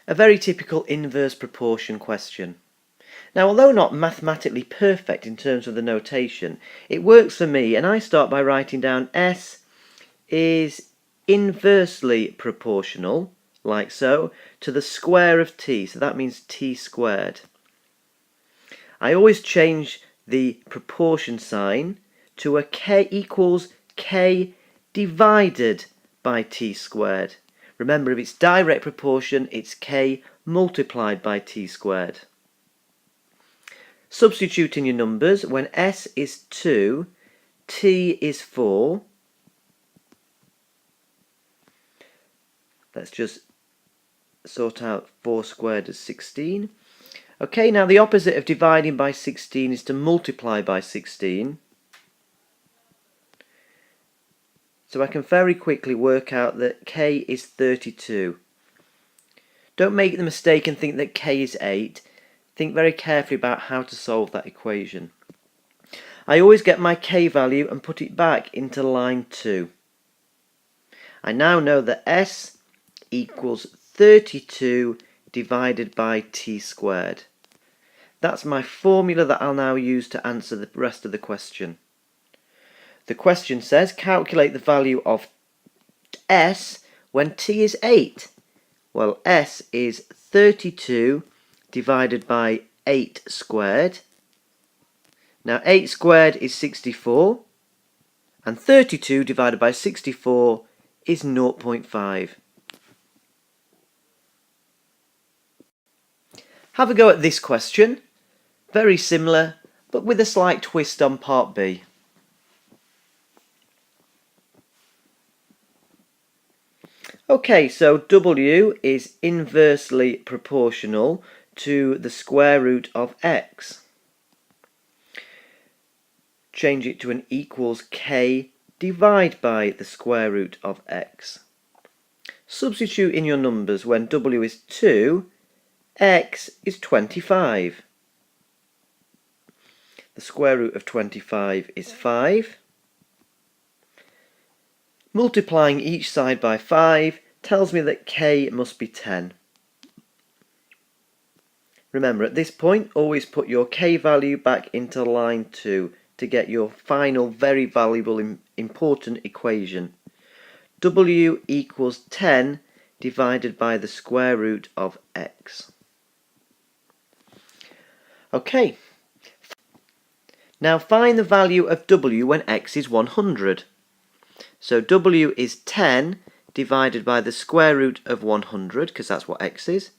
A very typical inverse proportion question. Now, although not mathematically perfect in terms of the notation, it works for me, and I start by writing down S is inversely proportional, like so, to the square of t, so that means t squared. I always change the proportion sign to a k equals k divided by t squared. Remember, if it's direct proportion, it's k multiplied by t squared. Substitute in your numbers. When s is 2, t is 4. Let's just sort out 4 squared as 16. Okay, now the opposite of dividing by 16 is to multiply by 16. So I can very quickly work out that k is 32. Don't make the mistake and think that k is 8. Think very carefully about how to solve that equation. I always get my k value and put it back into line 2. I now know that s equals 32 divided by t squared. That's my formula that I'll now use to answer the rest of the question. The question says calculate the value of s when t is 8. Well, s is 32 divided by 8 squared. Now 8 squared is 64, and 32 divided by 64 is 0.5. Have a go at this question. Very similar, but with a slight twist on part B. Okay, so w is inversely proportional to the square root of x. Change it to an equals k divide by the square root of x. Substitute in your numbers. When w is 2, x is 25. The square root of 25 is 5. Multiplying each side by 5 tells me that k must be 10. Remember, at this point, always put your k value back into line 2 to get your final, very valuable, important equation. W equals 10 divided by the square root of x. Okay. Now find the value of w when x is 100. So w is 10 divided by the square root of 100, because that's what x is.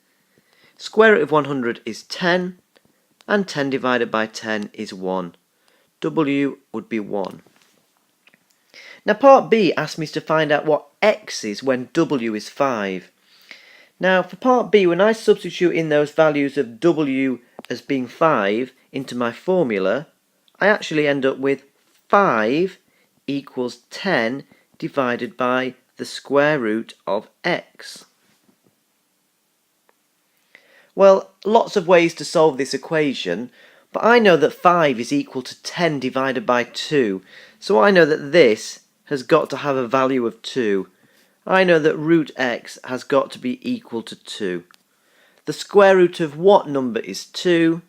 Square root of 100 is 10, and 10 divided by 10 is 1. W would be 1. Now part B asks me to find out what x is when w is 5. Now for part B, when I substitute in those values of w as being 5 into my formula, I actually end up with 5 equals 10 divided by the square root of x. Well, lots of ways to solve this equation, but I know that 5 is equal to 10 divided by 2, so I know that this has got to have a value of 2. I know that root x has got to be equal to 2. The square root of what number is 2?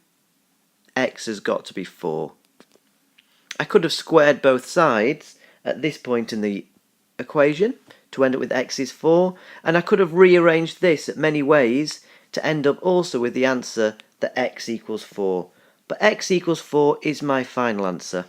X has got to be 4. I could have squared both sides at this point in the equation to end up with x is 4, and I could have rearranged this at many ways to end up also with the answer that x equals 4. But x equals 4 is my final answer.